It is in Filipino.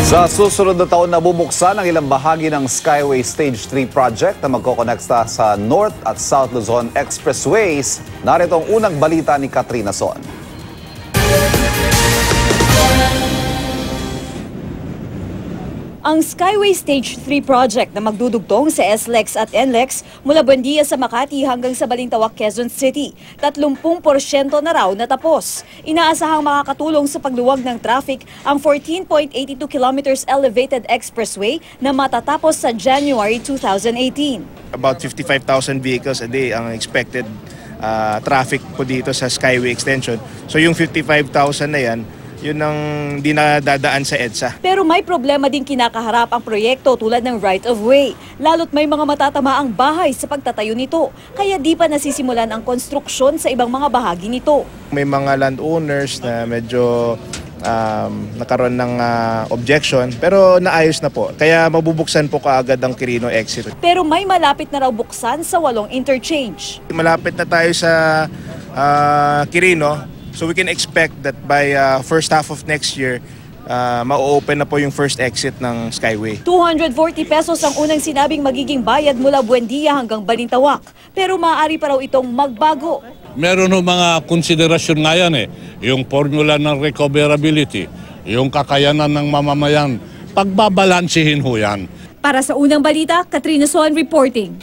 Sa susunod na taon na bubuksan ang ilang bahagi ng Skyway Stage 3 project na magkokonekta sa North at South Luzon Expressways. Narito ang unang balita ni Katrina Son. Ang Skyway Stage 3 project na magdudugtong sa SLEX at NLEX mula Buendia sa Makati hanggang sa Balintawak, Quezon City, 30% na raw natapos. Inaasahang makakatulong sa pagluwag ng traffic ang 14.82 kilometers elevated expressway na matatapos sa January 2018. About 55,000 vehicles a day ang expected traffic po dito sa Skyway Extension. So yung 55,000 na yan, yun ang di na dadaan sa EDSA. Pero may problema din kinakaharap ang proyekto tulad ng right-of-way. Lalo't may mga matatamaang bahay sa pagtatayo nito. Kaya di pa nasisimulan ang konstruksyon sa ibang mga bahagi nito. May mga landowners na medyo nakaroon ng objection pero naayos na po. Kaya mabubuksan po kaagad ang Quirino exit. Pero may malapit na raw buksan sa 8 interchange. Malapit na tayo sa Quirino. So we can expect that by first half of next year, ma-open na po yung first exit ng Skyway. 240 pesos ang unang sinabing magiging bayad mula Buendia hanggang Balintawak. Pero maaari pa raw itong magbago. Meron ng mga konsiderasyon nga yan yung formula ng recoverability, yung kakayanan ng mamamayan. Pagbabalansihin ho yan. Para sa unang balita, Katrina Son reporting.